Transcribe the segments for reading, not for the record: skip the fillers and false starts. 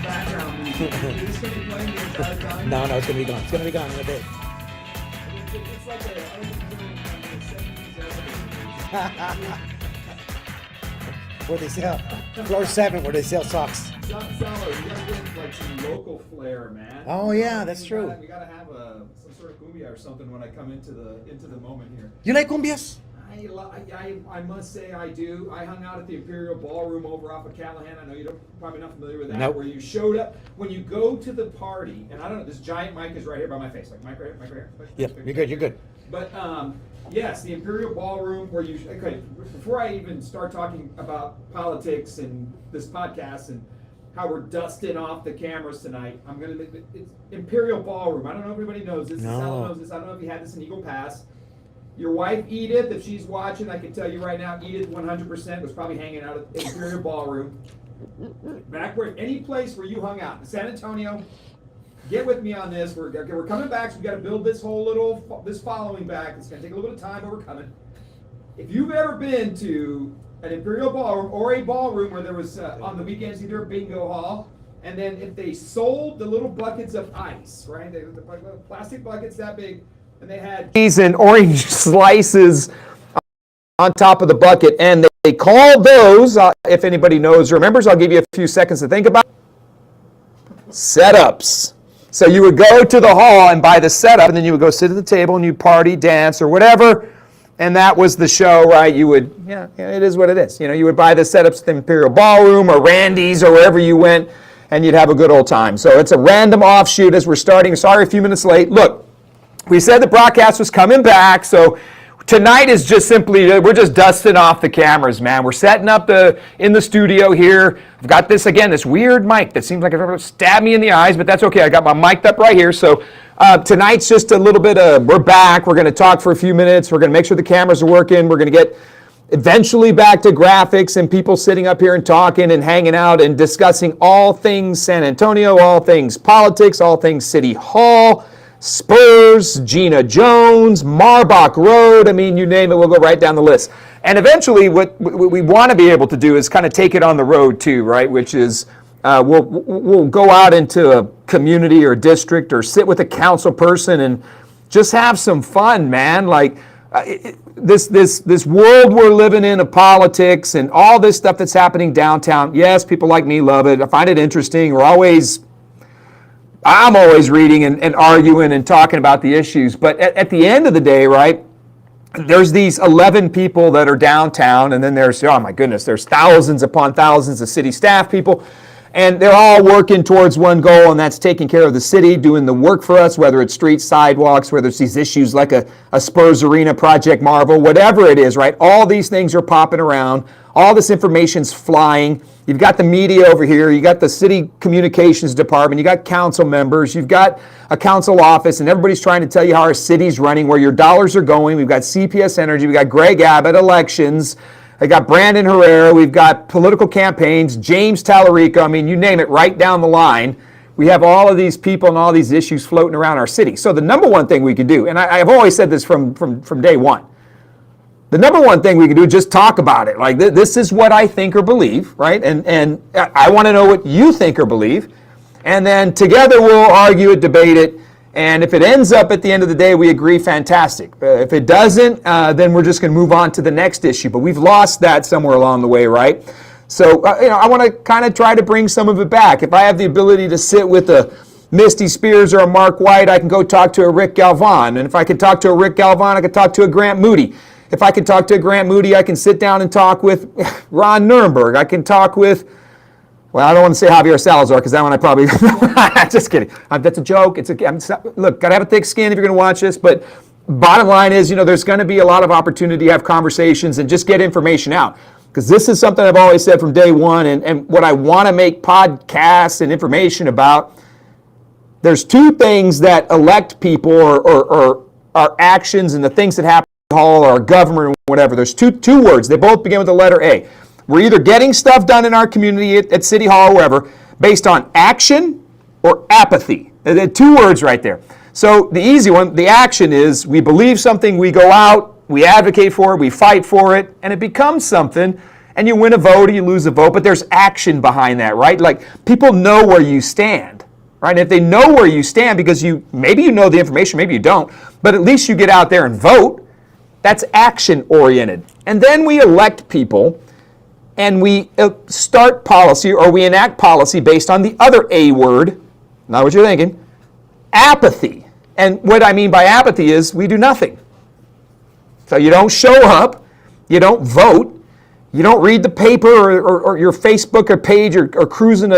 background music. Is this going to be playing the entire time? No, it's going to be gone. It's going to be gone in a bit. It's like a 70s Where they sell, floor 7, where they sell socks. Seller, you gotta get like some local flair, man. Oh yeah, that's true. We gotta have some sort of cumbia or something when I come into the moment here. You like cumbias? I must say I do. I hung out at the Imperial Ballroom over off of Callahan. I know you're probably not familiar with that. Nope. Where you showed up when you go to the party, and I don't know. This giant mic is right here by my face, like mic right here. Yep, you're good. You're good. But yes, the Imperial Ballroom, where you okay. Before I even start talking about politics and this podcast and how we're dusting off the cameras tonight, I'm gonna. It's Imperial Ballroom. I don't know if everybody knows this. No. Sal knows this. I don't know if you had this in Eagle Pass. Your wife Edith, if she's watching, I can tell you right now, Edith 100% was probably hanging out at the Imperial Ballroom. Back where any place where you hung out, San Antonio. Get with me on this. We're coming back, so we got to build this whole this following back. It's going to take a little bit of time, but we're coming. If you've ever been to an Imperial Ballroom or a ballroom where there was on the weekends either a bingo hall, and then if they sold the little buckets of ice, right? The plastic buckets that big, and they had cheese and orange slices on top of the bucket, and they called those, if anybody knows or remembers, I'll give you a few seconds to think about setups. So you would go to the hall and buy the setup, and then you would go sit at the table and you party, dance, or whatever, and that was the show, right? You would, it is what it is. You would buy the setups at the Imperial Ballroom or Randy's or wherever you went, and you'd have a good old time. So it's a random offshoot as we're starting. Sorry, a few minutes late. Look, we said the broadcast was coming back, so tonight is just simply, we're just dusting off the cameras, man. We're setting up in the studio here. I've got this weird mic that seems like it's stabbed me in the eyes, but that's okay. I got my mic up right here. So tonight's just a little bit we're back. We're going to talk for a few minutes. We're going to make sure the cameras are working. We're going to get eventually back to graphics and people sitting up here and talking and hanging out and discussing all things San Antonio, all things politics, all things City Hall, Spurs, Gina Jones, Marbach Road, you name it, we'll go right down the list. And eventually what we want to be able to do is kind of take it on the road too, right? Which is we'll go out into a community or district or sit with a council person and just have some fun, man. Like this world we're living in of politics and all this stuff that's happening downtown. Yes, people like me love it. I find it interesting. I'm always reading and arguing and talking about the issues. But at the end of the day, right, there's these 11 people that are downtown, and then there's thousands upon thousands of city staff people, and they're all working towards one goal, and that's taking care of the city, doing the work for us, whether it's streets, sidewalks, whether it's these issues like a Spurs Arena, Project Marvel, whatever it is, right? All these things are popping around. All this information's flying. You've got the media over here. You got the city communications department. You got council members. You've got a council office, and everybody's trying to tell you how our city's running, where your dollars are going. We've got CPS Energy. We've got Greg Abbott, elections. I got Brandon Herrera. We've got political campaigns, James Tallarico. You name it, right down the line. We have all of these people and all these issues floating around our city. So the number one thing we can do, and I've always said this from day one, the number one thing we can do is just talk about it. Like, this is what I think or believe, right? And I want to know what you think or believe. And then together we'll argue it, debate it. And if it ends up at the end of the day we agree, fantastic. If it doesn't, then we're just going to move on to the next issue. But we've lost that somewhere along the way, right? So, I want to kind of try to bring some of it back. If I have the ability to sit with a Misty Spears or a Mark White, I can go talk to a Rick Galvan. And if I can talk to a Rick Galvan, I can talk to a Grant Moody. If I can talk to a Grant Moody, I can sit down and talk with Ron Nuremberg. I can talk with, I don't want to say Javier Salazar because that one I probably, just kidding. That's a joke. Look, got to have a thick skin if you're going to watch this. But bottom line is, there's going to be a lot of opportunity to have conversations and just get information out. Because this is something I've always said from day one, and what I want to make podcasts and information about. There's two things that elect people or our actions and the things that happen Hall or government or whatever. There's two words. They both begin with the letter A. We're either getting stuff done in our community at City Hall or wherever based on action or apathy. There are two words right there. So the easy one, the action is we believe something, we go out, we advocate for it, we fight for it, and it becomes something. and you win a vote or you lose a vote, but there's action behind that, right? Like, people know where you stand, right? And if they know where you stand, because maybe you know the information, maybe you don't, but at least you get out there and vote, that's action-oriented. And then we elect people, and we start policy, or we enact policy based on the other A word, not what you're thinking, apathy. And what I mean by apathy is we do nothing. So you don't show up, you don't vote, you don't read the paper or your Facebook or page or cruising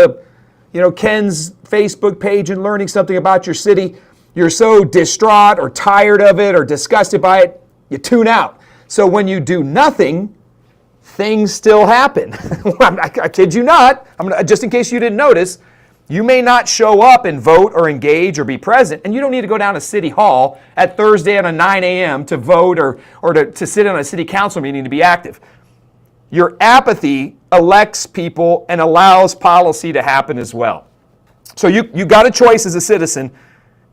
Ken's Facebook page and learning something about your city. You're so distraught or tired of it or disgusted by it, you tune out. So when you do nothing, things still happen. I kid you not. Just in case you didn't notice, you may not show up and vote or engage or be present, and you don't need to go down to City Hall at Thursday at 9 a.m. to vote or to sit in a city council meeting to be active. Your apathy elects people and allows policy to happen as well. So you got a choice as a citizen,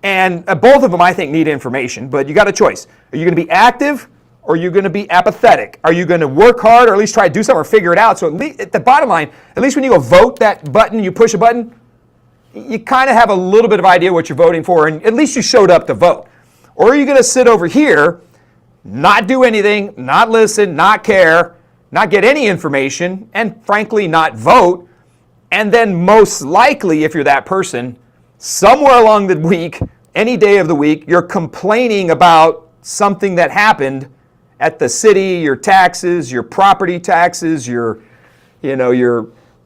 and both of them I think need information, but you got a choice. Are you going to be active or are you going to be apathetic? Are you going to work hard or at least try to do something or figure it out? So at the bottom line, at least when you go vote that button, you push a button, you kind of have a little bit of idea what you're voting for, and at least you showed up to vote. Or are you going to sit over here, not do anything, not listen, not care, not get any information, and frankly not vote, and then most likely, if you're that person, somewhere along the week, any day of the week, you're complaining about something that happened at the city, your taxes, your property taxes, your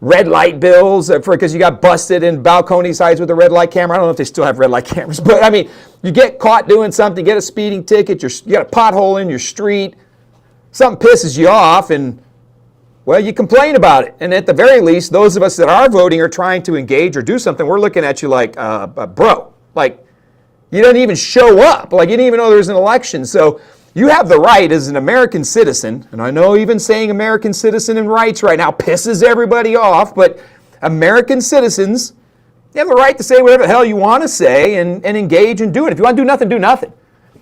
red light bills because you got busted in balcony sides with a red light camera. I don't know if they still have red light cameras, but I mean, you get caught doing something, get a speeding ticket, you got a pothole in your street, something pisses you off, and well, you complain about it. And at the very least, those of us that are voting or trying to engage or do something, we're looking at you like, bro, like you didn't even show up, like you didn't even know there was an election. So you have the right as an American citizen, and I know even saying American citizen and rights right now pisses everybody off, but American citizens, you have the right to say whatever the hell you want to say and engage and do it. If you want to do nothing, do nothing.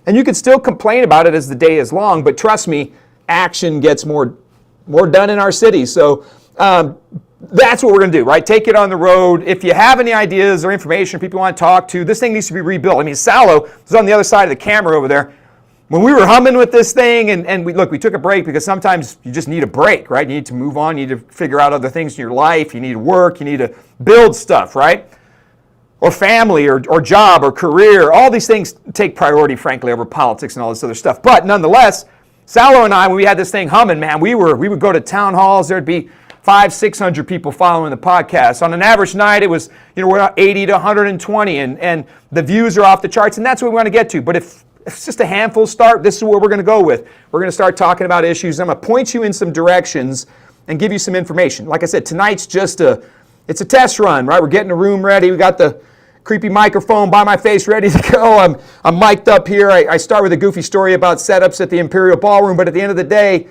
And you can still complain about it as the day is long, but trust me, action gets more done in our cities. So that's what we're going to do, right? Take it on the road. If you have any ideas or information people want to talk to, this thing needs to be rebuilt. I mean, Salo is on the other side of the camera over there. When we were humming with this thing, and we took a break because sometimes you just need a break, right? You need to move on. You need to figure out other things in your life. You need to work. You need to build stuff, right? Or family or job or career. All these things take priority, frankly, over politics and all this other stuff. But nonetheless, Salo and I, when we had this thing humming, man, we would go to town halls. There'd be 500-600 people following the podcast. On an average night, it was, we're at 80 to 120, and the views are off the charts, and that's what we want to get to. But if it's just a handful start, this is what we're going to go with. We're going to start talking about issues. I'm going to point you in some directions and give you some information. Like I said, tonight's just it's a test run, right? We're getting the room ready. We got the creepy microphone by my face ready to go. I'm mic'd up here. I start with a goofy story about setups at the Imperial Ballroom, but at the end of the day,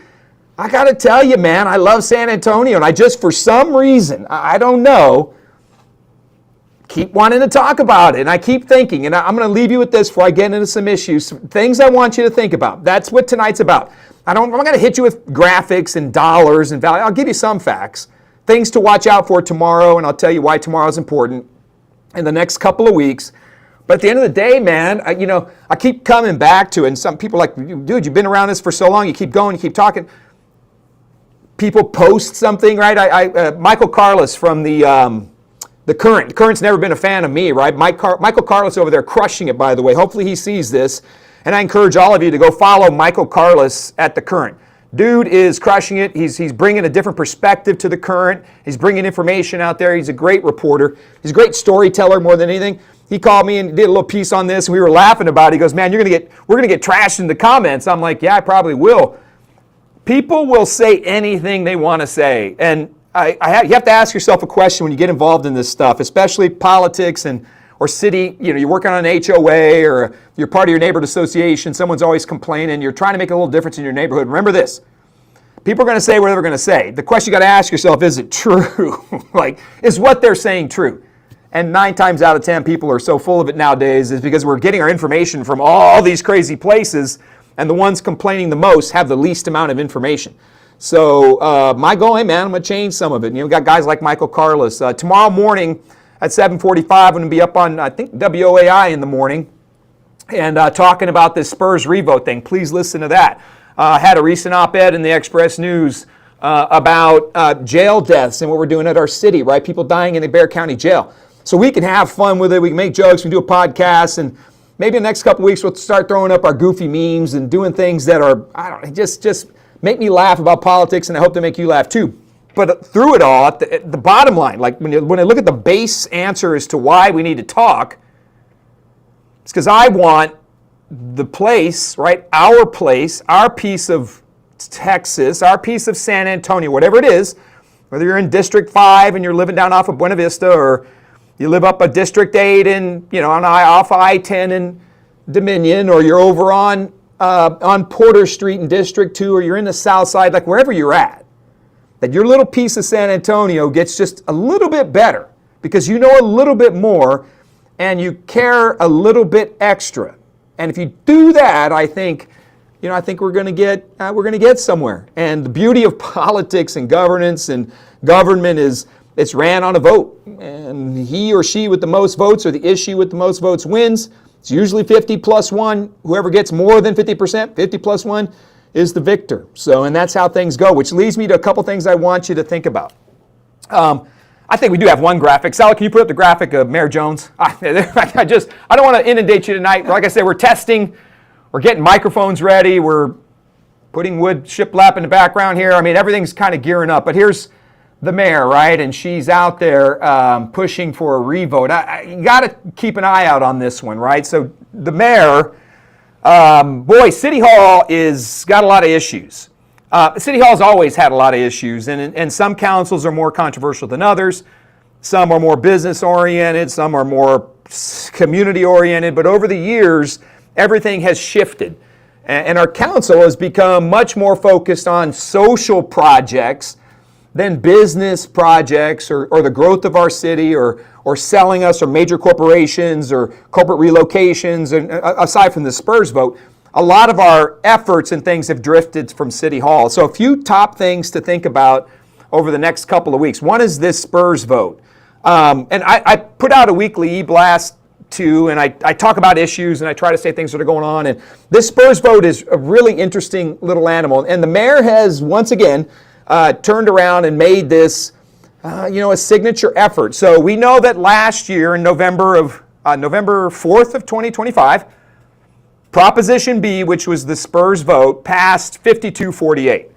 I got to tell you, man, I love San Antonio, and I just, for some reason, I don't know, keep wanting to talk about it, and I keep thinking, and I'm going to leave you with this before I get into some issues, some things I want you to think about. That's what tonight's about. I'm not going to hit you with graphics and dollars and value. I'll give you some facts, things to watch out for tomorrow, and I'll tell you why tomorrow is important in the next couple of weeks. But at the end of the day, man, I keep coming back to it, and some people are like, dude, you've been around this for so long, you keep going, you keep talking. People post something, right? Michael Carlos from the Current. The Current's never been a fan of me, right? Michael Carlos over there crushing it, by the way. Hopefully he sees this. And I encourage all of you to go follow Michael Carlos at the Current. Dude is crushing it. He's bringing a different perspective to the Current. He's bringing information out there. He's a great reporter. He's a great storyteller more than anything. He called me and did a little piece on this, and we were laughing about it. He goes, man, we're gonna get trashed in the comments. I'm like, yeah, I probably will. People will say anything they want to say, and you have to ask yourself a question when you get involved in this stuff, especially politics or city. You're working on an HOA or you're part of your neighborhood association. Someone's always complaining. You're trying to make a little difference in your neighborhood. Remember this: people are going to say whatever they're going to say. The question you got to ask yourself: is it true? Is what they're saying true? And 9 times out of 10, people are so full of it nowadays is because we're getting our information from all these crazy places, and the ones complaining the most have the least amount of information. So my goal, hey man, I'm going to change some of it. You know, we got guys like Michael Carlos. Tomorrow morning at 7:45, I'm going to be up on, I think, WOAI in the morning and talking about this Spurs revote thing. Please listen to that. Had a recent op-ed in the Express News about jail deaths and what we're doing at our city, right? People dying in the Bexar County Jail. So we can have fun with it. We can make jokes. We can do a podcast. And maybe in the next couple of weeks, we'll start throwing up our goofy memes and doing things that are, I don't know, just make me laugh about politics, and I hope to make you laugh too. But through it all, at the bottom line, like when I look at the base answer as to why we need to talk, it's because I want the place, right, our place, our piece of Texas, our piece of San Antonio, whatever it is, whether you're in District 5 and you're living down off of Buena Vista, or you live up a District 8 and, you know, off I-10 in Dominion, or you're over on Porter Street in District 2, or you're in the South Side, like wherever you're at, that your little piece of San Antonio gets just a little bit better because you know a little bit more and you care a little bit extra. And if you do that, I think we're going to get somewhere. And the beauty of politics and governance and government is it's ran on a vote, and he or she with the most votes, or the issue with the most votes, wins. It's usually 50 plus 1. Whoever gets more than 50%, 50 plus 1, is the victor. So, and that's how things go, which leads me to a couple things I want you to think about. I think we do have one graphic. Sally, can you put up the graphic of Mayor Jones? I don't want to inundate you tonight. Like I said, we're testing. We're getting microphones ready. We're putting wood shiplap in the background here. I mean, everything's kind of gearing up. But here's the mayor, right? And she's out there pushing for a revote. You got to keep an eye out on this one, right? So the mayor, City Hall is got a lot of issues. City Hall's always had a lot of issues, and some councils are more controversial than others. Some are more business-oriented. Some are more community-oriented. But over the years, everything has shifted. And our council has become much more focused on social projects than business projects or the growth of our city or selling us, or major corporations or corporate relocations. And aside from the Spurs vote, a lot of our efforts and things have drifted from City Hall. So a few top things to think about over the next couple of weeks. One is this Spurs vote. And I put out a weekly e-blast too, and I talk about issues, and I try to say things that are going on. And this Spurs vote is a really interesting little animal. And the mayor has, once again, turned around and made this, a signature effort. So we know that last year in November 4th of 2025, Proposition B, which was the Spurs vote, passed 52-48.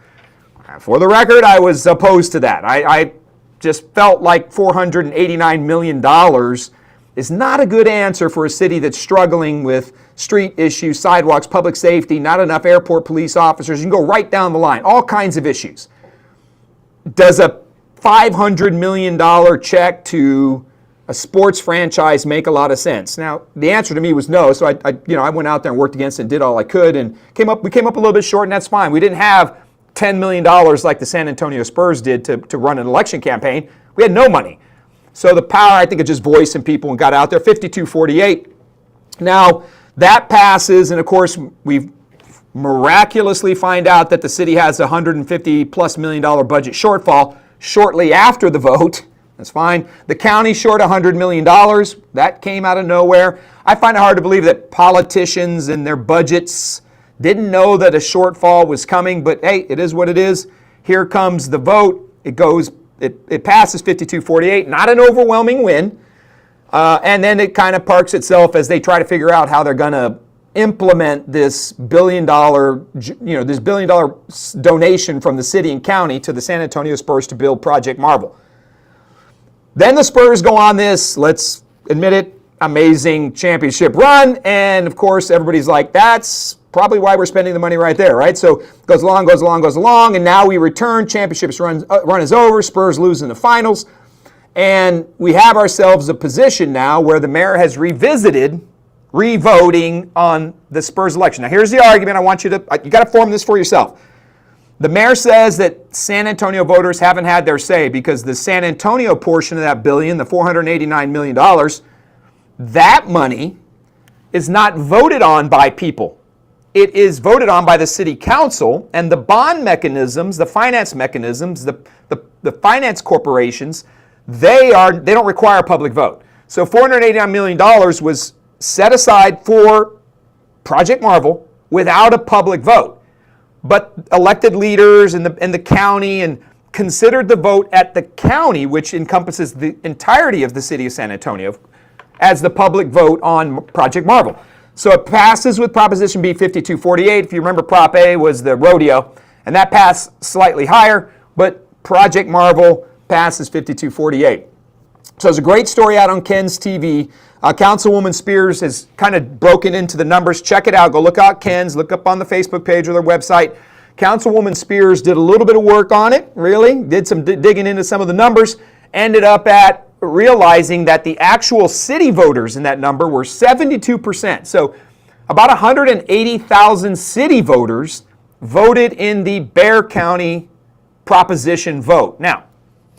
For the record, I was opposed to that. I just felt like $489 million is not a good answer for a city that's struggling with street issues, sidewalks, public safety, not enough airport police officers. You can go right down the line, all kinds of issues. Does a $500 million check to a sports franchise make a lot of sense? Now, the answer to me was no, so I went out there and worked against it and did all I could, and we came up a little bit short, and that's fine. We didn't have $10 million like the San Antonio Spurs did to run an election campaign. We had no money. So the power, I think, of just voicing people and got out there, 52-48. Now, that passes, and of course, we miraculously find out that the city has a $150+ million budget shortfall shortly after the vote. That's fine. The county's short $100 million. That came out of nowhere. I find it hard to believe that politicians and their budgets didn't know that a shortfall was coming, but hey, it is what it is. Here comes the vote. It passes 52-48, not an overwhelming win. And then it kind of parks itself as they try to figure out how they're going to implement this $1 billion donation from the city and county to the San Antonio Spurs to build Project Marvel. Then the Spurs go on this, let's admit it, amazing championship run. And of course, everybody's like, that's probably why we're spending the money right there, right? So it goes along, and now we return. Championships run is over. Spurs lose in the finals. And we have ourselves a position now where the mayor has revisited revoting on the Spurs election. Now, here's the argument. You got to form this for yourself. The mayor says that San Antonio voters haven't had their say because the San Antonio portion of that billion, the $489 million, that money is not voted on by people. it is voted on by the city council, and the bond mechanisms, the finance mechanisms, the finance corporations, they don't require a public vote. So $489 million was set aside for Project Marvel without a public vote. But elected leaders and the county and considered the vote at the county, which encompasses the entirety of the city of San Antonio, as the public vote on Project Marvel. So it passes with Proposition B 5248. If you remember, Prop A was the rodeo, and that passed slightly higher, but Project Marvel passes 5248. So there's a great story out on Ken's TV. Councilwoman Spears has kind of broken into the numbers. Check it out. Go look out Ken's. Look up on the Facebook page or their website. Councilwoman Spears did a little bit of work on it, really. Did some digging into some of the numbers. Ended up at realizing that the actual city voters in that number were 72%. So about 180,000 city voters voted in the Bexar County proposition vote. Now,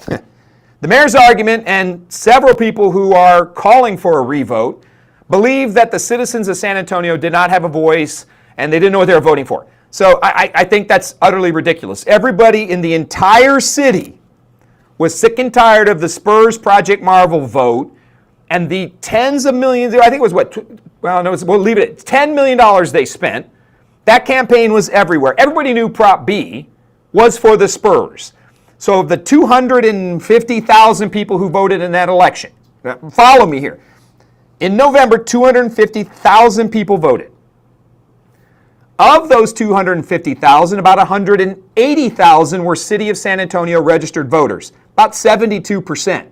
the mayor's argument and several people who are calling for a revote believe that the citizens of San Antonio did not have a voice and they didn't know what they were voting for. So I think that's utterly ridiculous. Everybody in the entire city was sick and tired of the Spurs Project Marvel vote and the tens of millions, I think it was we'll leave it at $10 million they spent. That campaign was everywhere. Everybody knew Prop B was for the Spurs. So of the 250,000 people who voted in that election, follow me here. In November, 250,000 people voted. Of those 250,000, about 180,000 were City of San Antonio registered voters, about 72%.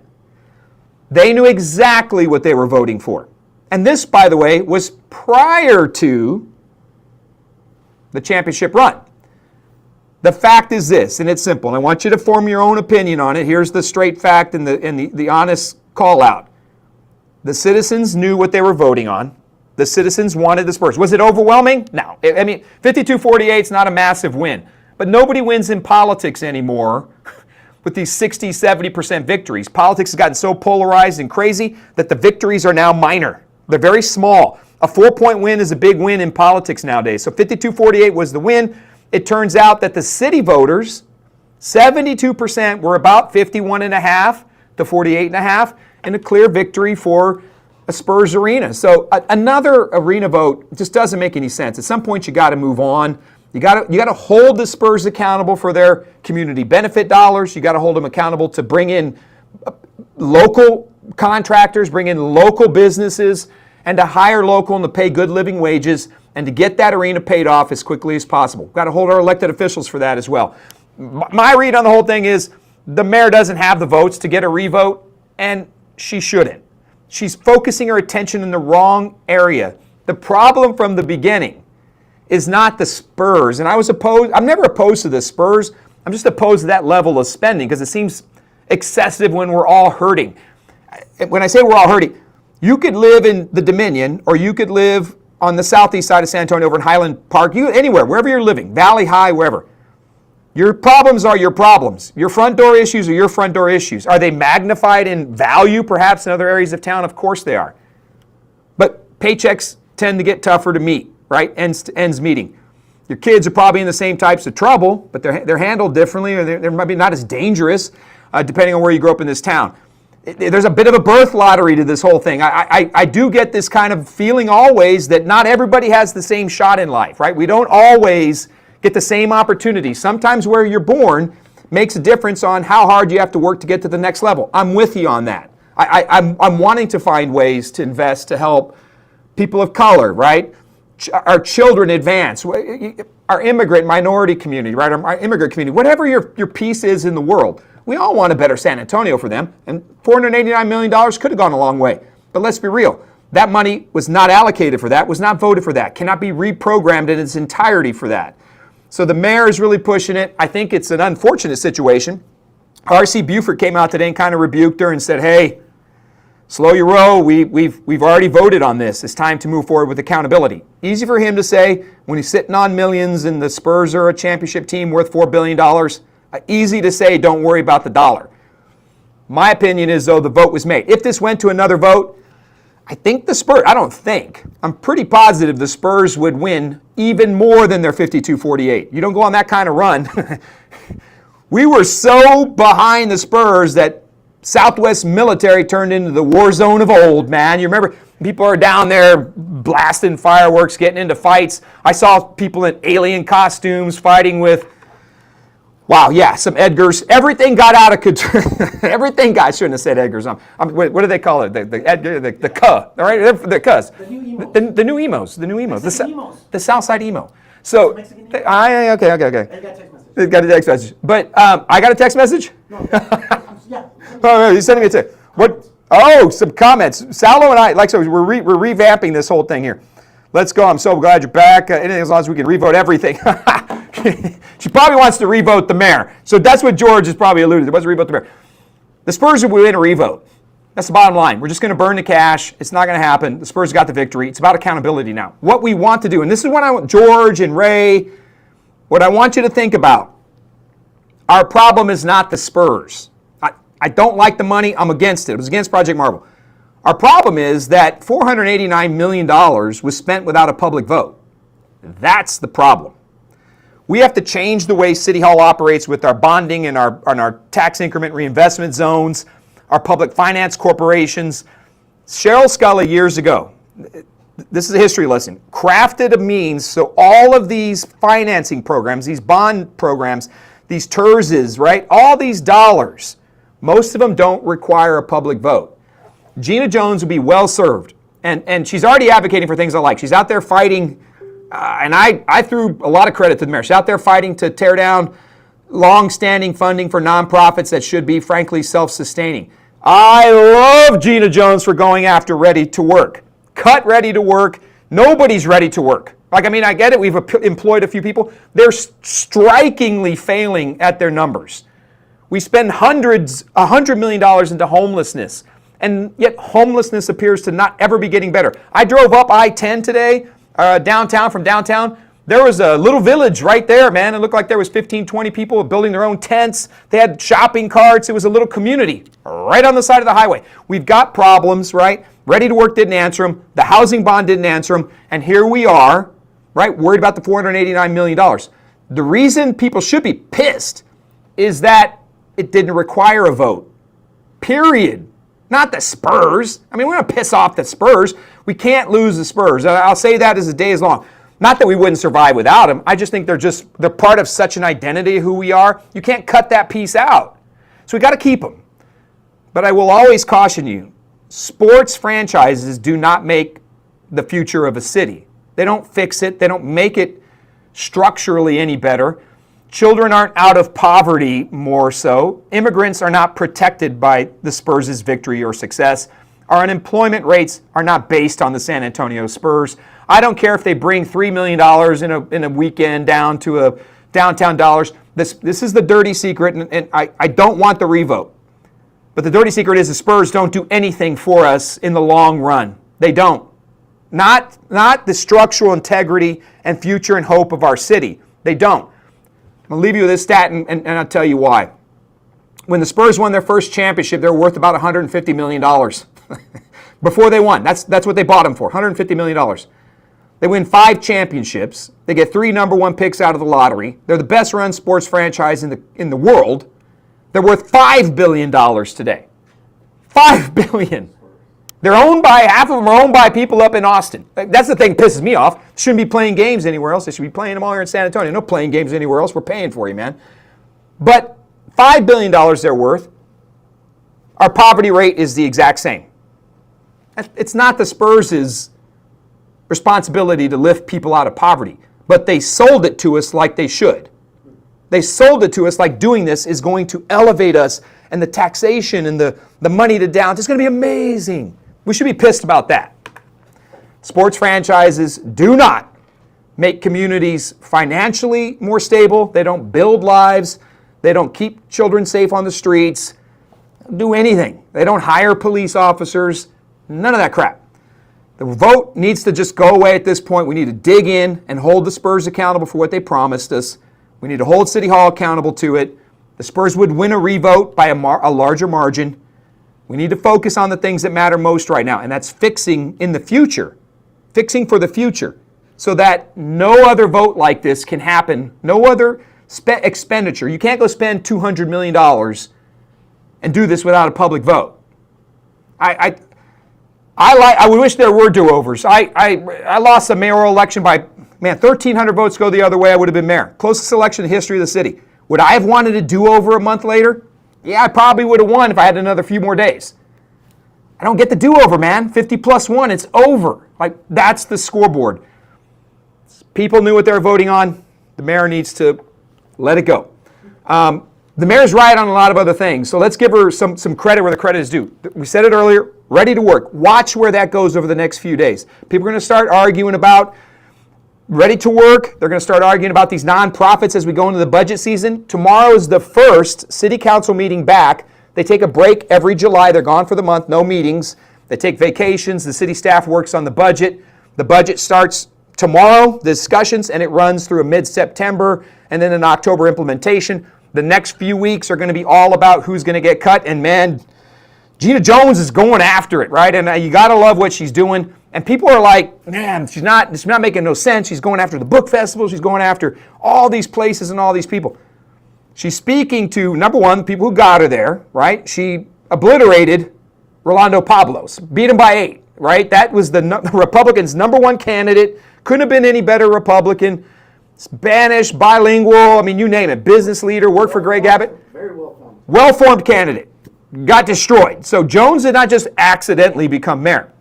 They knew exactly what they were voting for. And this, by the way, was prior to the championship run. The fact is this, and it's simple, and I want you to form your own opinion on it. Here's the straight fact and the honest call out. The citizens knew what they were voting on. The citizens wanted the Spurs. Was it overwhelming? No. I mean, 52-48 is not a massive win. But nobody wins in politics anymore with these 60, 70% victories. Politics has gotten so polarized and crazy that the victories are now minor. They're very small. A 4-point win is a big win in politics nowadays. So 52-48 was the win. It turns out that the city voters, 72% were about 51.5 to 48.5, and a clear victory for a Spurs arena. So another arena vote just doesn't make any sense. At some point, you got to move on. You got to hold the Spurs accountable for their community benefit dollars. You got to hold them accountable to bring in local contractors, bring in local businesses, and to hire local and to pay good living wages and to get that arena paid off as quickly as possible. We've got to hold our elected officials for that as well. My read on the whole thing is the mayor doesn't have the votes to get a revote, and she shouldn't. She's focusing her attention in the wrong area. The problem from the beginning is not the Spurs, and I'm never opposed to the Spurs. I'm just opposed to that level of spending because it seems excessive when we're all hurting. When I say we're all hurting, you could live in the Dominion or you could live on the southeast side of San Antonio over in Highland Park, anywhere, wherever you're living, Valley High, wherever. Your problems are your problems. Your front door issues are your front door issues. Are they magnified in value perhaps in other areas of town? Of course they are. But paychecks tend to get tougher to meet, right? Ends meeting. Your kids are probably in the same types of trouble, but they're handled differently or they're maybe not as dangerous depending on where you grew up in this town. There's a bit of a birth lottery to this whole thing. I do get this kind of feeling always that not everybody has the same shot in life, right? We don't always get the same opportunity. Sometimes where you're born makes a difference on how hard you have to work to get to the next level. I'm with you on that. I'm wanting to find ways to invest to help people of color, right? Our children advance. Our immigrant minority community, right? Our immigrant community, whatever your piece is in the world. We all want a better San Antonio for them, and $489 million could have gone a long way. But let's be real. That money was not allocated for that, was not voted for that, cannot be reprogrammed in its entirety for that. So the mayor is really pushing it. I think it's an unfortunate situation. R.C. Buford came out today and kind of rebuked her and said, hey, slow your roll. We've already voted on this. It's time to move forward with accountability. Easy for him to say when he's sitting on millions and the Spurs are a championship team worth $4 billion. Easy to say, don't worry about the dollar. My opinion is, though, the vote was made. If this went to another vote, I think the Spurs, I don't think, I'm pretty positive the Spurs would win even more than their 52-48. You don't go on that kind of run. We were so behind the Spurs that Southwest military turned into the war zone of old, man. You remember people are down there blasting fireworks, getting into fights. I saw people in alien costumes fighting with, wow, yeah, some Edgars. Everything got out of control. Everything got, I shouldn't have said Edgars. What do they call it? The Edgar, the Cuh, all right? The Cuz. The new emos. The new emos. The new emos. Mexican emos. The Southside emo. So, Mexican emo. okay. I got text message. Got a text message. But I got a text message? No, yeah. Oh, he's sending me a text. What? Oh, some comments. Salo and I, like so, we're revamping this whole thing here. Let's go. I'm so glad you're back. Anything as long as we can revote everything. She probably wants to revote the mayor. So that's what George is probably alluding to. Wants to revote the mayor. The Spurs will win a revote. That's the bottom line. We're just going to burn the cash. It's not going to happen. The Spurs got the victory. It's about accountability now. What we want to do, and this is what I want, George and Ray, what I want you to think about. Our problem is not the Spurs. I don't like the money. I'm against it. I was against Project Marble. Our problem is that $489 million was spent without a public vote. That's the problem. We have to change the way City Hall operates with our bonding and our tax increment reinvestment zones, our public finance corporations. Cheryl Sculley years ago, this is a history lesson, crafted a means so all of these financing programs, these bond programs, these TERSs, right? All these dollars, most of them don't require a public vote. Gina Jones would be well served. And she's already advocating for things I like. She's out there fighting, and I threw a lot of credit to the mayor. She's out there fighting to tear down long-standing funding for nonprofits that should be, frankly, self-sustaining. I love Gina Jones for going after Ready to Work. Cut Ready to Work. Nobody's ready to work. Like, I mean, I get it. We've employed a few people. They're strikingly failing at their numbers. We spend $100 million into homelessness, and yet homelessness appears to not ever be getting better. I drove up I-10 today, from downtown. There was a little village right there, man. It looked like there was 15, 20 people building their own tents. They had shopping carts. It was a little community right on the side of the highway. We've got problems, right? Ready to Work didn't answer them. The housing bond didn't answer them. And here we are, right, worried about the $489 million. The reason people should be pissed is that it didn't require a vote, period. Not the Spurs. I mean, we're going to piss off the Spurs. We can't lose the Spurs. I'll say that as the day is long. Not that we wouldn't survive without them. I just think they're part of such an identity of who we are. You can't cut that piece out. So we got to keep them. But I will always caution you, sports franchises do not make the future of a city. They don't fix it. They don't make it structurally any better. Children aren't out of poverty more so. Immigrants are not protected by the Spurs' victory or success. Our unemployment rates are not based on the San Antonio Spurs. I don't care if they bring $3 million in a weekend down to a downtown dollars. This is the dirty secret, and I don't want the revote. But the dirty secret is the Spurs don't do anything for us in the long run. They don't. Not the structural integrity and future and hope of our city. They don't. I'm going to leave you with this stat, and I'll tell you why. When the Spurs won their first championship, they were worth about $150 million. Before they won. That's what they bought them for, $150 million. They win 5 championships. They get 3 number 1 picks out of the lottery. They're the best run sports franchise in the world. They're worth $5 billion today. $5 billion. They're owned by, half of them are owned by people up in Austin. That's the thing that pisses me off. Shouldn't be playing games anywhere else. They should be playing them all here in San Antonio. No playing games anywhere else. We're paying for you, man. But $5 billion they're worth. Our poverty rate is the exact same. It's not the Spurs' responsibility to lift people out of poverty, but they sold it to us like they should. They sold it to us like doing this is going to elevate us, and the taxation and the money to down. It's going to be amazing. We should be pissed about that. Sports franchises do not make communities financially more stable. They don't build lives. They don't keep children safe on the streets. They don't do anything. They don't hire police officers. None of that crap. The vote needs to just go away at this point. We need to dig in and hold the Spurs accountable for what they promised us. We need to hold City Hall accountable to it. The Spurs would win a revote by a larger margin. We need to focus on the things that matter most right now, and that's fixing in the future. Fixing for the future, so that no other vote like this can happen, no other expenditure. You can't go spend $200 million and do this without a public vote. I would wish there were do-overs. I lost the mayoral election by, 1,300 votes go the other way, I would have been mayor. Closest election in the history of the city. Would I have wanted a do-over a month later? Yeah, I probably would have won if I had another few more days. I don't get the do-over, man. 50 plus 1, it's over. Like, that's the scoreboard. People knew what they were voting on. The mayor needs to let it go. The mayor's right on a lot of other things, so let's give her some credit where the credit is due. We said it earlier, ready to work. Watch where that goes over the next few days. People are going to start arguing about ready to work. They're going to start arguing about these nonprofits as we go into the budget season. Tomorrow is the first city council meeting back. They take a break every July. They're gone for the month, no meetings. They take vacations. The city staff works on the budget. The budget starts tomorrow, the discussions, and it runs through mid-September and then an October implementation. The next few weeks are going to be all about who's going to get cut. And man, Gina Jones is going after it, right? And you got to love what she's doing. And people are like, man, she's not making no sense. She's going after the book festival. She's going after all these places and all these people. She's speaking to, number one, people who got her there, right? She obliterated Rolando Pablos, beat him by 8, right? That was the Republicans' number one candidate. Couldn't have been any better Republican. Spanish, bilingual, I mean, you name it. Business leader, worked for Greg Abbott. Very well formed. Well-formed candidate. Got destroyed. So Jones did not just accidentally become mayor.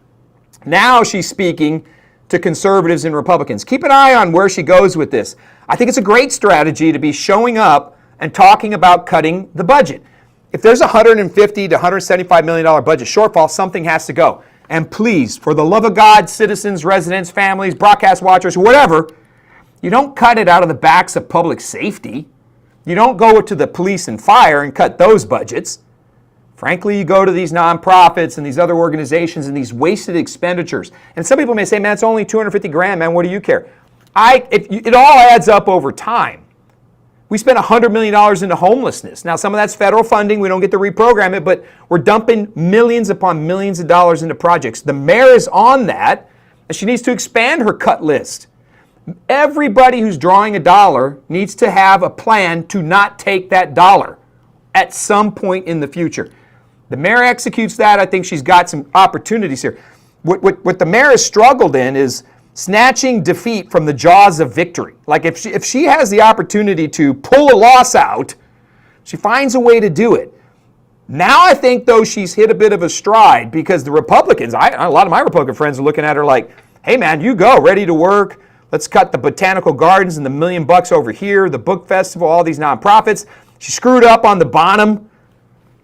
Now she's speaking to conservatives and Republicans. Keep an eye on where she goes with this. I think it's a great strategy to be showing up and talking about cutting the budget. If there's a $150 to $175 million budget shortfall, something has to go. And please, for the love of God, citizens, residents, families, broadcast watchers, whatever, you don't cut it out of the backs of public safety. You don't go to the police and fire and cut those budgets. Frankly, you go to these nonprofits and these other organizations and these wasted expenditures. And some people may say, man, it's only $250 grand, man, what do you care? It all adds up over time. We spent $100 million into homelessness. Now, some of that's federal funding. We don't get to reprogram it, but we're dumping millions upon millions of dollars into projects. The mayor is on that, and she needs to expand her cut list. Everybody who's drawing a dollar needs to have a plan to not take that dollar at some point in the future. The mayor executes that. I think she's got some opportunities here. What the mayor has struggled in is snatching defeat from the jaws of victory. Like if she has the opportunity to pull a loss out, she finds a way to do it. Now I think, though, she's hit a bit of a stride because the Republicans, a lot of my Republican friends are looking at her like, hey, man, you go, ready to work. Let's cut the botanical gardens and the $1 million over here, the book festival, all these nonprofits. She screwed up on the Bonham.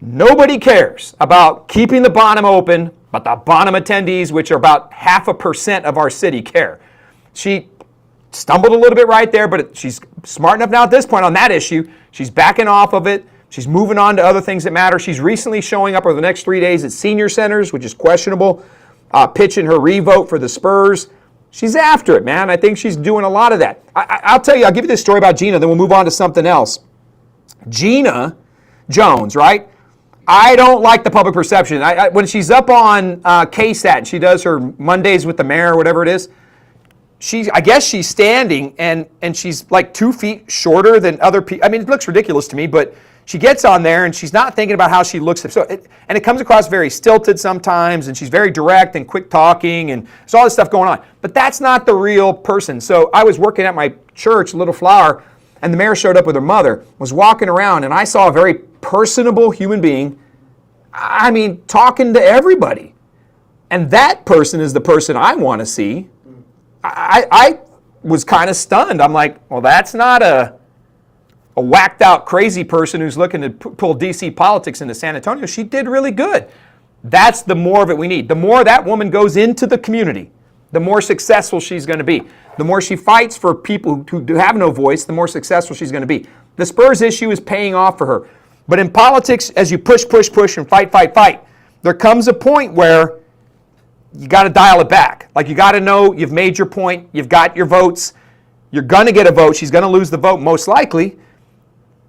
Nobody cares about keeping the Bonham open, but the Bonham attendees, which are about 0.5% of our city, care. She stumbled a little bit right there, but she's smart enough now at this point on that issue. She's backing off of it. She's moving on to other things that matter. She's recently showing up over the next 3 days at senior centers, which is questionable, pitching her revote for the Spurs. She's after it, man. I think she's doing a lot of that. I'll tell you, I'll give you this story about Gina, then we'll move on to something else. Gina Jones, right? I don't like the public perception. When she's up on KSAT and she does her Mondays with the mayor or whatever it is, I guess she's standing and she's like 2 feet shorter than other people. I mean, it looks ridiculous to me, but she gets on there and she's not thinking about how she looks. And it comes across very stilted sometimes, and she's very direct and quick talking, and there's all this stuff going on. But that's not the real person. So I was working at my church, Little Flower, and the mayor showed up with her mother, was walking around, and I saw a very personable human being, I mean, talking to everybody. And that person is the person I want to see. I was kind of stunned. I'm like, well, that's not a whacked out crazy person who's looking to pull DC politics into San Antonio. She did really good. That's the more of it we need. The more that woman goes into the community, the more successful she's going to be. The more she fights for people who have no voice, the more successful she's going to be. The Spurs issue is paying off for her. But in politics, as you push, and fight, there comes a point where you got to dial it back. Like, you got to know you've made your point, you've got your votes, you're going to get a vote, she's going to lose the vote most likely,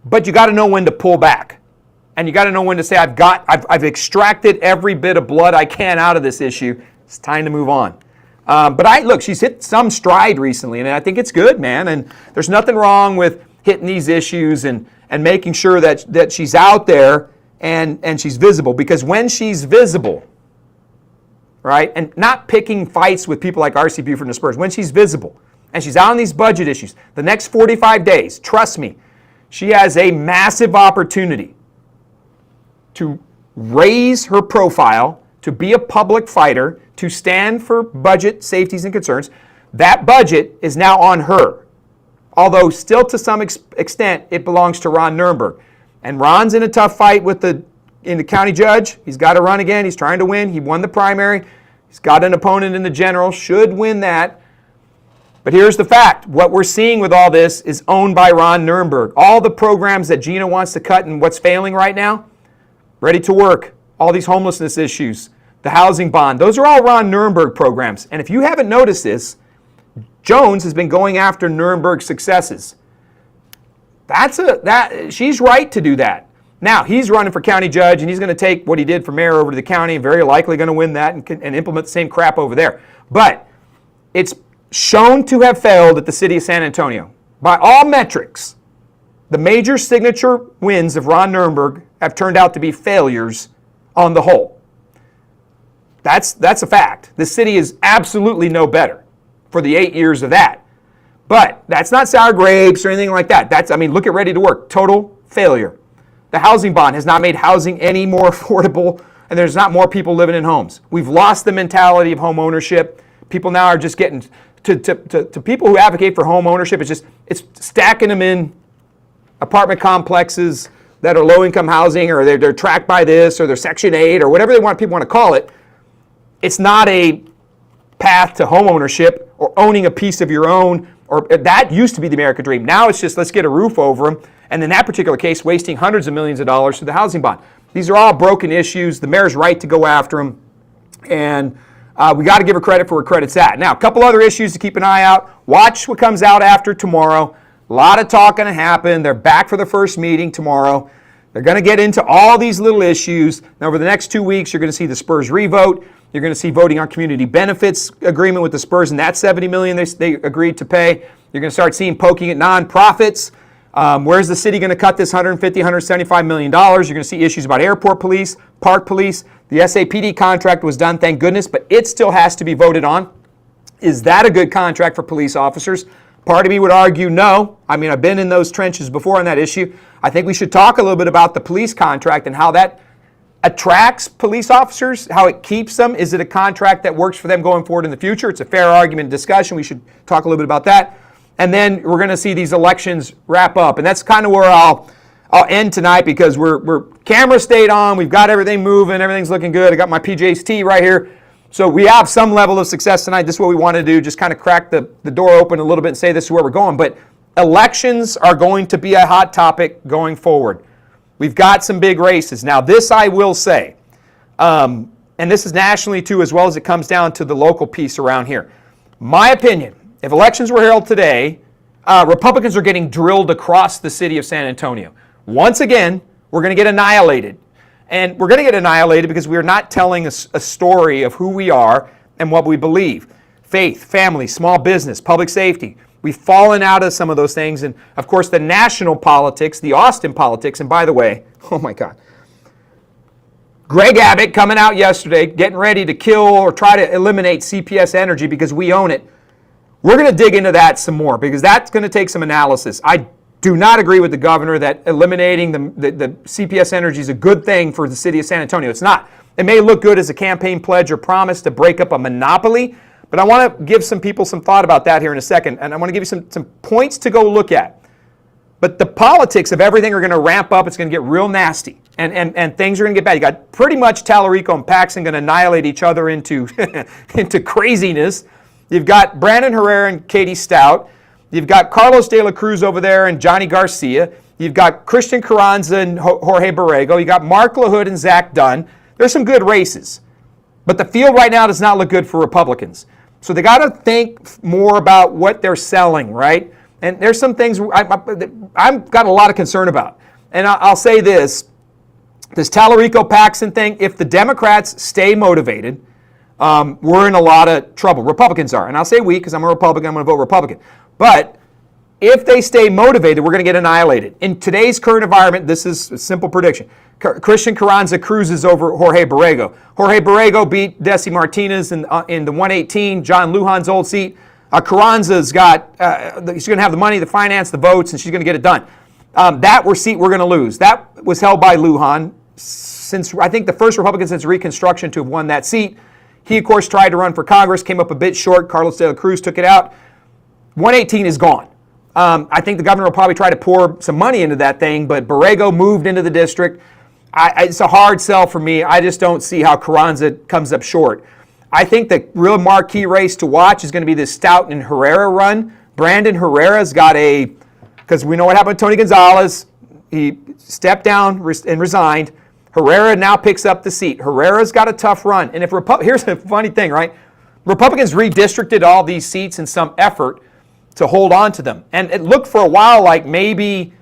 but you got to know when to pull back. and you got to know when to say, I've extracted every bit of blood I can out of this issue. It's time to move on. But look, she's hit some stride recently, and I think it's good, man. And there's nothing wrong with hitting these issues and making sure that she's out there and she's visible. Because when she's visible, right, and not picking fights with people like R.C. Buford and the Spurs, when she's visible and she's out on these budget issues, the next 45 days, trust me, she has a massive opportunity to raise her profile, to be a public fighter, to stand for budget safeties and concerns. That budget is now on her. Although still to some extent it belongs to Ron Nirenberg. And Ron's in a tough fight with the county judge. He's got to run again. He's trying to win. He won the primary. He's got an opponent in the general, should win that. But here's the fact. What we're seeing with all this is owned by Ron Nirenberg. All the programs that Gina wants to cut and what's failing right now, ready to work, all these homelessness issues, the housing bond, those are all Ron Nirenberg programs. And if you haven't noticed this, Jones has been going after Nirenberg's successes. She's right to do that. Now, he's running for county judge, and he's going to take what he did for mayor over to the county, and very likely going to win that and implement the same crap over there. But it's shown to have failed at the city of San Antonio. By all metrics, the major signature wins of Ron Nirenberg have turned out to be failures on the whole. That's a fact. The city is absolutely no better for the 8 years of that. But that's not sour grapes or anything like that. Look at Ready to Work. Total failure. The housing bond has not made housing any more affordable, and there's not more people living in homes. We've lost the mentality of home ownership. People now are just getting to people who advocate for home ownership. It's stacking them in apartment complexes that are low-income housing, or they're tracked by this, or they're Section 8, or whatever people want to call it. It's not a path to home ownership or owning a piece of your own, or that used to be the American dream. Now it's just let's get a roof over them, and in that particular case, wasting hundreds of millions of dollars to the housing bond. These are all broken issues. The mayor's right to go after them, and we got to give her credit for where credit's at. Now, a couple other issues to keep an eye out. Watch what comes out after tomorrow. A lot of talk going to happen. They're back for the first meeting tomorrow. They're going to get into all these little issues. Now, over the next 2 weeks, you're going to see the Spurs revote. You're going to see voting on community benefits agreement with the Spurs, and that $70 million they agreed to pay. You're going to start seeing poking at nonprofits. Where's the city going to cut this $150, $175 million? You're going to see issues about airport police, park police. The SAPD contract was done, thank goodness, but it still has to be voted on. Is that a good contract for police officers? Part of me would argue no. I've been in those trenches before on that issue. I think we should talk a little bit about the police contract and how that attracts police officers, how it keeps them. Is it a contract that works for them going forward in the future? It's a fair argument discussion. We should talk a little bit about that. And then we're going to see these elections wrap up. And that's kind of where I'll end tonight, because we're camera stayed on. We've got everything moving. Everything's looking good. I got my PJ's tea right here. So we have some level of success tonight. This is what we want to do, just kind of crack the door open a little bit and say this is where we're going. But elections are going to be a hot topic going forward. We've got some big races. Now, this I will say, and this is nationally too, as well as it comes down to the local piece around here. My opinion, if elections were held today, Republicans are getting drilled across the city of San Antonio. Once again, we're going to get annihilated. And we're going to get annihilated because we are not telling a story of who we are and what we believe. Faith, family, small business, public safety. We've fallen out of some of those things. And, of course, the national politics, the Austin politics. And, by the way, oh, my God. Greg Abbott coming out yesterday, getting ready to kill or try to eliminate CPS Energy because we own it. We're going to dig into that some more because that's going to take some analysis. I do not agree with the governor that eliminating the CPS Energy is a good thing for the city of San Antonio. It's not. It may look good as a campaign pledge or promise to break up a monopoly, but I want to give some people some thought about that here in a second, and I want to give you some points to go look at. But the politics of everything are going to ramp up. It's going to get real nasty, and things are going to get bad. You got pretty much Tallarico and Paxson going to annihilate each other into craziness. You've got Brandon Herrera and Katie Stout. You've got Carlos de la Cruz over there and Johnny Garcia. You've got Christian Carranza and Jorge Borrego. You got Mark LaHood and Zach Dunn. There's some good races. But the field right now does not look good for Republicans. So they got to think more about what they're selling, right? And there's some things I've got a lot of concern about. And I'll say this. this Tallarico-Paxton thing, if the Democrats stay motivated, we're in a lot of trouble. Republicans are. And I'll say we because I'm a Republican. I'm going to vote Republican. But if they stay motivated, we're going to get annihilated. In today's current environment, this is a simple prediction. Christian Carranza cruises over Jorge Borrego. Jorge Borrego beat Desi Martinez in the 118, John Lujan's old seat. Carranza's got, she's going to have the money, the finance, the votes, and she's going to get it done. That seat we're going to lose. That was held by Lujan since, I think, the first Republican since Reconstruction to have won that seat. He, of course, tried to run for Congress, came up a bit short. Carlos de la Cruz took it out. 118 is gone. I think the governor will probably try to pour some money into that thing, but Borrego moved into the district. It's a hard sell for me. I just don't see how Carranza comes up short. I think the real marquee race to watch is going to be this Stout and Herrera run. Brandon Herrera's got because we know what happened with Tony Gonzalez. He stepped down and resigned. Herrera now picks up the seat. Herrera's got a tough run. And here's a funny thing, right? Republicans redistricted all these seats in some effort to hold on to them. And it looked for a while like maybe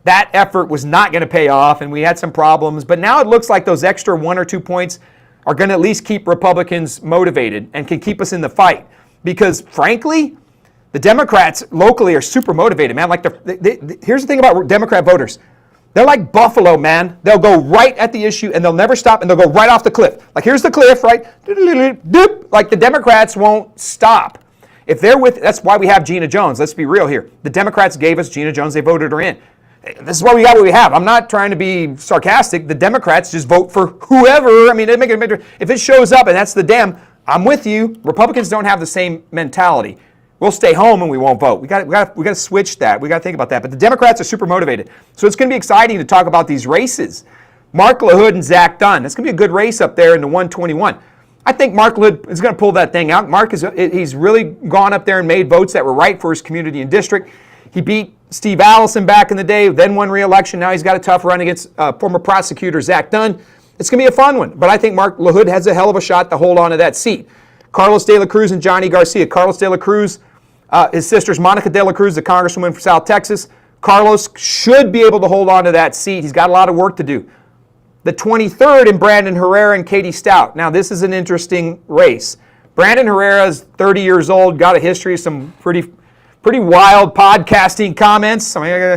that effort was not going to pay off and we had some problems. But now it looks like those extra 1 or 2 points are going to at least keep Republicans motivated and can keep us in the fight. Because frankly, the Democrats locally are super motivated, man. Like here's the thing about Democrat voters. They're like buffalo, man. They'll go right at the issue and they'll never stop and they'll go right off the cliff. Like here's the cliff, right? Like the Democrats won't stop. If they're that's why we have Gina Jones. Let's be real here. The Democrats gave us Gina Jones. They voted her in. This is why we got what we have. I'm not trying to be sarcastic. The Democrats just vote for whoever. I mean, they make it matter. If it shows up and that's the Dem, I'm with you. Republicans don't have the same mentality. We'll stay home and we won't vote. We got to switch that. We got to think about that. But the Democrats are super motivated. So it's going to be exciting to talk about these races. Mark LaHood and Zach Dunn. It's going to be a good race up there in the 121. I think Mark LaHood is going to pull that thing out. Mark he's really gone up there and made votes that were right for his community and district. He beat Steve Allison back in the day, then won re-election. Now he's got a tough run against former prosecutor Zach Dunn. It's going to be a fun one. But I think Mark LaHood has a hell of a shot to hold on to that seat. Carlos de la Cruz and Johnny Garcia. Carlos de la Cruz, his sister's Monica de la Cruz, the congresswoman from South Texas. Carlos should be able to hold on to that seat. He's got a lot of work to do. The 23rd in Brandon Herrera and Katie Stout. Now, this is an interesting race. Brandon Herrera is 30 years old, got a history of some pretty wild podcasting comments. I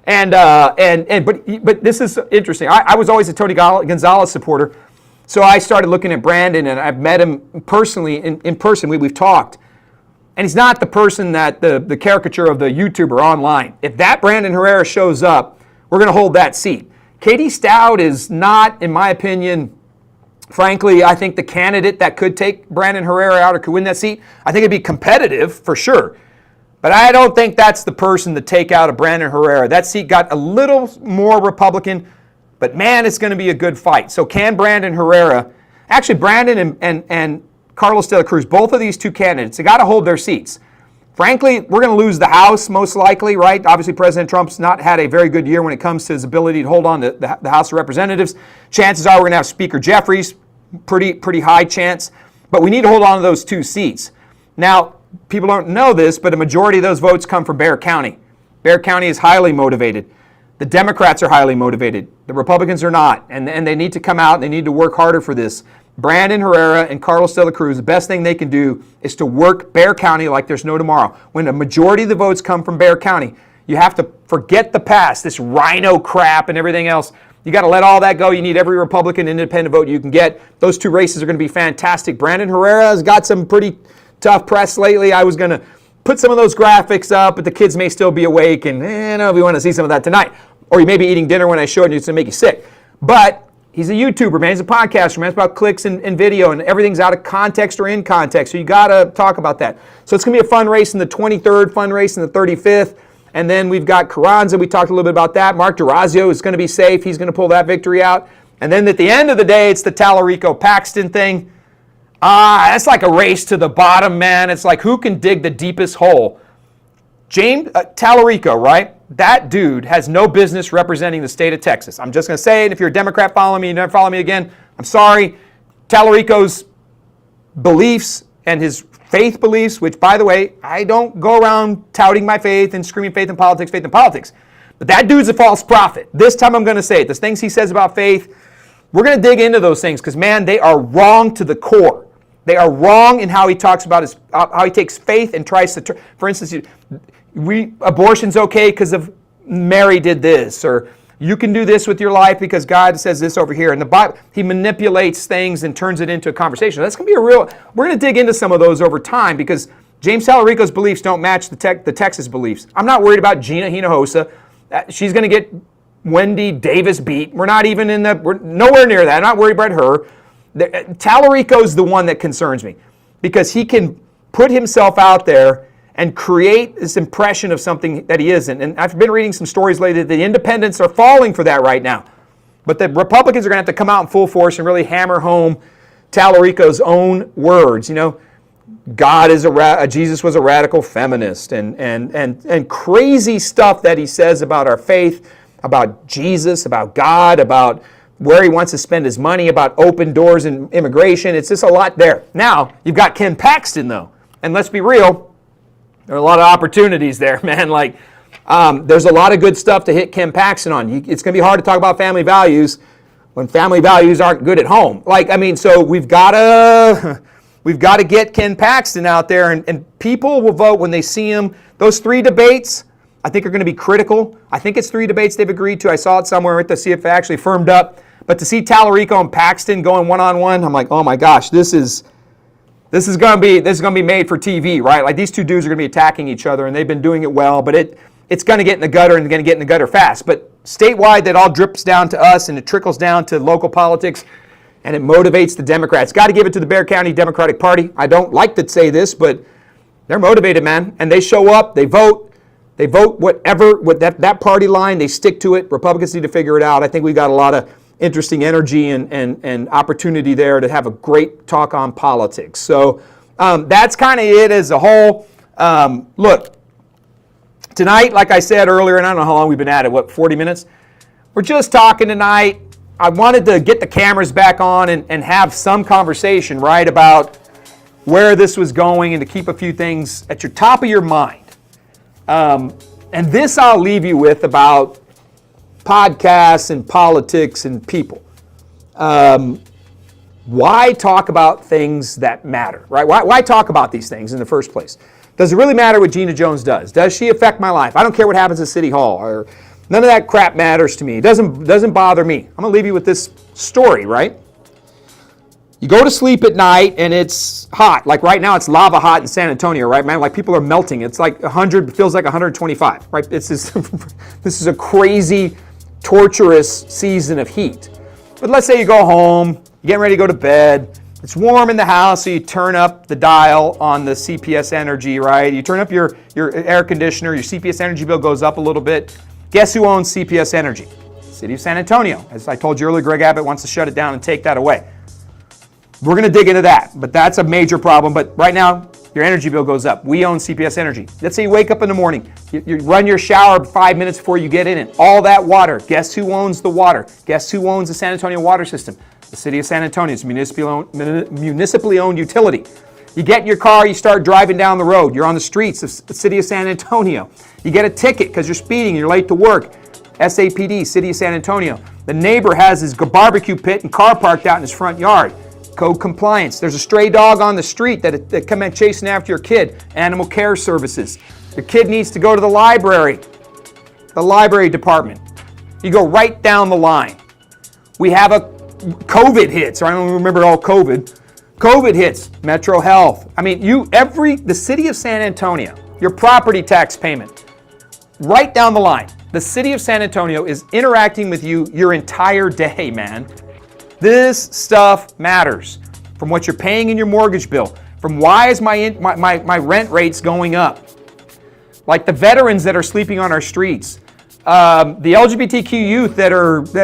mean, but this is interesting. I was always a Tony Gonzalez supporter, so I started looking at Brandon, and I've met him personally. In person, we've talked, and he's not the person that the caricature of the YouTuber online. If that Brandon Herrera shows up, we're going to hold that seat. Katie Stout is not, in my opinion, frankly, I think the candidate that could take Brandon Herrera out or could win that seat. I think it'd be competitive for sure. But I don't think that's the person to take out of Brandon Herrera. That seat got a little more Republican, but man, it's going to be a good fight. So can Brandon Herrera, actually Brandon and Carlos de la Cruz, both of these two candidates, they got to hold their seats. Frankly, we're going to lose the House most likely, right? Obviously, President Trump's not had a very good year when it comes to his ability to hold on to the House of Representatives. Chances are we're going to have Speaker Jeffries, pretty high chance. But we need to hold on to those 2 seats. Now, people don't know this, but a majority of those votes come from Bexar County. Bexar County is highly motivated. The Democrats are highly motivated. The Republicans are not, and they need to come out and they need to work harder for this. Brandon Herrera and Carlos de la Cruz, the best thing they can do is to work Bexar County like there's no tomorrow. When a majority of the votes come from Bexar County, you have to forget the past, this rhino crap and everything else. You got to let all that go. You need every Republican independent vote you can get. Those 2 races are going to be fantastic. Brandon Herrera has got some pretty tough press lately. I was going to put some of those graphics up, but the kids may still be awake, and we want to see some of that tonight. Or you may be eating dinner when I show it, and it's going to make you sick. But he's a YouTuber, man. He's a podcaster, man. It's about clicks and video, and everything's out of context or in context. So you got to talk about that. So it's going to be a fun race in the 23rd, fun race in the 35th. And then we've got Carranza. We talked a little bit about that. Mark DeRazio is going to be safe. He's going to pull that victory out. And then at the end of the day, it's the Tallarico-Paxton thing. That's like a race to the bottom, man. It's like who can dig the deepest hole. James Tallarico, right? That dude has no business representing the state of Texas. I'm just going to say it. If you're a Democrat following me, you never follow me again, I'm sorry. Tallarico's beliefs and his faith beliefs, which, by the way, I don't go around touting my faith and screaming faith in politics. But that dude's a false prophet. This time I'm going to say it. The things he says about faith, we're going to dig into those things because, man, they are wrong to the core. They are wrong in how he talks about how he takes faith and tries to, for instance, abortion's okay because of Mary did this, or you can do this with your life because God says this over here. And the Bible, he manipulates things and turns it into a conversation. That's going to be we're going to dig into some of those over time because James Tallarico's beliefs don't match the Texas beliefs. I'm not worried about Gina Hinojosa. She's going to get Wendy Davis beat. We're nowhere near that. I'm not worried about her. Tallarico's the one that concerns me because he can put himself out there and create this impression of something that he isn't. And I've been reading some stories lately that the independents are falling for that right now. But the Republicans are going to have to come out in full force and really hammer home Tallarico's own words. You know, Jesus was a radical feminist and crazy stuff that he says about our faith, about Jesus, about God, about where he wants to spend his money, about open doors and immigration. It's just a lot there. Now, you've got Ken Paxton, though. And let's be real, there are a lot of opportunities there, man. Like, there's a lot of good stuff to hit Ken Paxton on. It's going to be hard to talk about family values when family values aren't good at home. So we've got to get Ken Paxton out there, and people will vote when they see him. Those 3 debates, I think, are going to be critical. I think it's 3 debates they've agreed to. I saw it somewhere to see if it actually firmed up. But to see Tallarico and Paxton going one-on-one, I'm like, oh my gosh, this is going to be made for TV, right? Like, these 2 dudes are going to be attacking each other, and they've been doing it well, but it's going to get in the gutter and going to get in the gutter fast. But statewide, that all drips down to us, and it trickles down to local politics, and it motivates the Democrats. Got to give it to the Bexar County Democratic Party. I don't like to say this, but they're motivated, man, and they show up, they vote whatever, with that party line, they stick to it. Republicans need to figure it out. I think we've got a lot of interesting energy and opportunity there to have a great talk on politics. So that's kind of it as a whole. Look, tonight, like I said earlier, and I don't know how long we've been at it, 40 minutes? We're just talking tonight. I wanted to get the cameras back on and have some conversation, right, about where this was going and to keep a few things at your top of your mind. And this I'll leave you with about podcasts and politics and people. Why talk about things that matter, right? Why talk about these things in the first place? Does it really matter what Gina Jones does? Does she affect my life? I don't care what happens at City Hall. Or none of that crap matters to me. It doesn't bother me. I'm going to leave you with this story, right? You go to sleep at night and it's hot. Like right now, it's lava hot in San Antonio, right, man? Like people are melting. It's like 100, feels like 125, right? This is a crazy, torturous season of heat. But let's say you go home, you're getting ready to go to bed. It's warm in the house, so you turn up the dial on the CPS Energy, right? You turn up your air conditioner, your CPS Energy bill goes up a little bit. Guess who owns CPS Energy? City of San Antonio. As I told you earlier, Greg Abbott wants to shut it down and take that away. We're going to dig into that, but that's a major problem. But right now, your energy bill goes up. We own CPS Energy. Let's say you wake up in the morning, you run your shower 5 minutes before you get in it. All that water, guess who owns the water? Guess who owns the San Antonio water system? The City of San Antonio. It's a municipally owned utility. You get in your car, you start driving down the road. You're on the streets of the City of San Antonio. You get a ticket because you're speeding, you're late to work. SAPD, City of San Antonio. The neighbor has his barbecue pit and car parked out in his front yard. Code compliance. There's a stray dog on the street that come in chasing after your kid. Animal care services. Your kid needs to go to the library department. You go right down the line. We have COVID hits, or I don't remember all COVID. COVID hits, Metro Health. I mean, the City of San Antonio, your property tax payment, right down the line. The City of San Antonio is interacting with you your entire day, man. This stuff matters. From what you're paying in your mortgage bill, from why is my rent rates going up? Like the veterans that are sleeping on our streets, the LGBTQ youth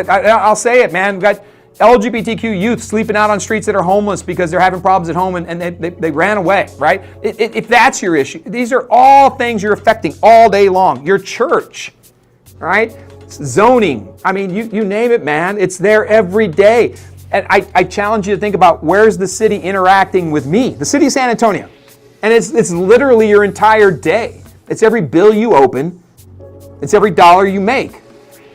I'll say it, man. We've got LGBTQ youth sleeping out on streets that are homeless because they're having problems at home and they ran away, right? If that's your issue, these are all things you're affecting all day long. Your church, right? Zoning, I mean, you name it, man. It's there every day. And I challenge you to think about where's the city interacting with me, the City of San Antonio. And it's literally your entire day. It's every bill you open. It's every dollar you make.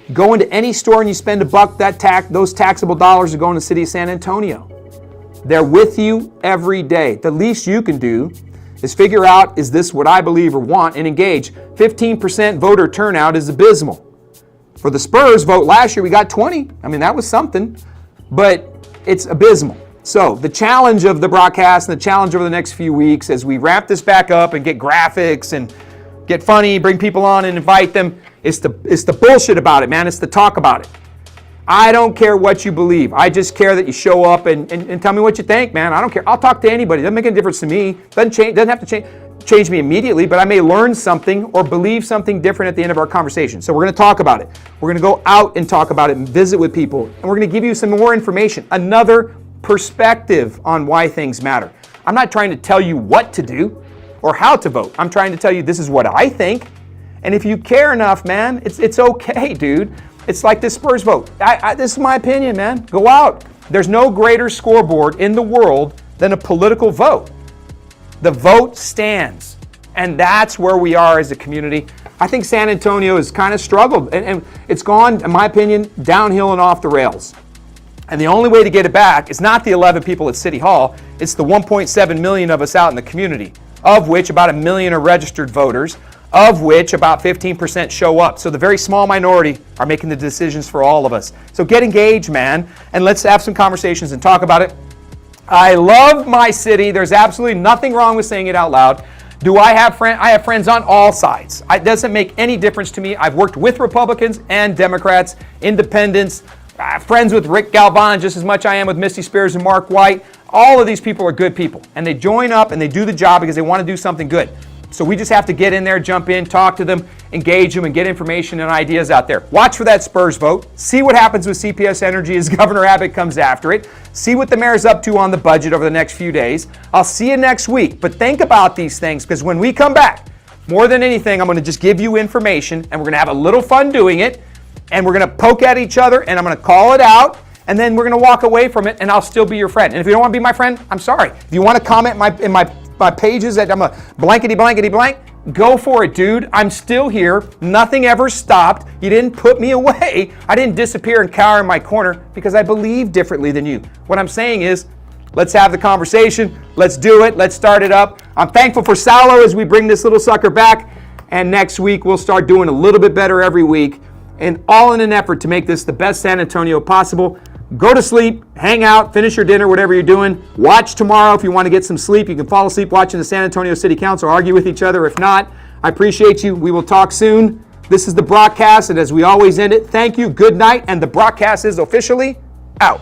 You go into any store and you spend $1, those taxable dollars are going to the city of San Antonio. They're with you every day. The least you can do is figure out, is this what I believe or want, and engage. 15% voter turnout is abysmal. For the Spurs vote last year, we got 20. I mean, that was something, but it's abysmal. So the challenge of the broadcast and the challenge over the next few weeks as we wrap this back up and get graphics and get funny, bring people on and invite them, is the bullshit about it, man. It's the talk about it. I don't care what you believe. I just care that you show up and tell me what you think, man. I don't care. I'll talk to anybody. It doesn't make any difference to me. Doesn't have to change me immediately, but I may learn something or believe something different at the end of our conversation. So we're going to talk about it. We're going to go out and talk about it and visit with people. And we're going to give you some more information, another perspective on why things matter. I'm not trying to tell you what to do or how to vote. I'm trying to tell you this is what I think. And if you care enough, man, it's okay, dude. It's like this Spurs vote. This is my opinion, man. Go out. There's no greater scoreboard in the world than a political vote. The vote stands. And that's where we are as a community. I think San Antonio has kind of struggled. And it's gone, in my opinion, downhill and off the rails. And the only way to get it back is not the 11 people at City Hall. It's the 1.7 million of us out in the community, of which about 1 million are registered voters, of which about 15% show up. So the very small minority are making the decisions for all of us. So get engaged, man, and let's have some conversations and talk about it. I love my city. There's absolutely nothing wrong with saying it out loud. Do I have friends? I have friends on all sides. It doesn't make any difference to me. I've worked with Republicans and Democrats, independents, friends with Rick Galvan just as much I am with Misty Spears and Mark White. All of these people are good people, and they join up and they do the job because they want to do something good. So we just have to get in there, jump in, talk to them, engage them, and get information and ideas out there. Watch for that Spurs vote. See what happens with CPS Energy as Governor Abbott comes after it. See what the mayor's up to on the budget over the next few days. I'll see you next week. But think about these things, because when we come back, more than anything, I'm going to just give you information, and we're going to have a little fun doing it, and we're going to poke at each other, and I'm going to call it out, and then we're going to walk away from it, and I'll still be your friend. And if you don't want to be my friend, I'm sorry. If you want to comment in my pages that I'm a blankety blank, go for it, dude. I'm still here. Nothing ever stopped. You didn't put me away. I didn't disappear and cower in my corner because I believe differently than you. What I'm saying is, let's have the conversation. Let's do it. Let's start it up. I'm thankful for Salo as we bring this little sucker back. And next week, we'll start doing a little bit better every week. And all in an effort to make this the best San Antonio possible. Go to sleep, hang out, finish your dinner, whatever you're doing. Watch tomorrow if you want to get some sleep. You can fall asleep watching the San Antonio City Council argue with each other. If not, I appreciate you. We will talk soon. This is the broadcast, and as we always end it, thank you, good night, and the broadcast is officially out.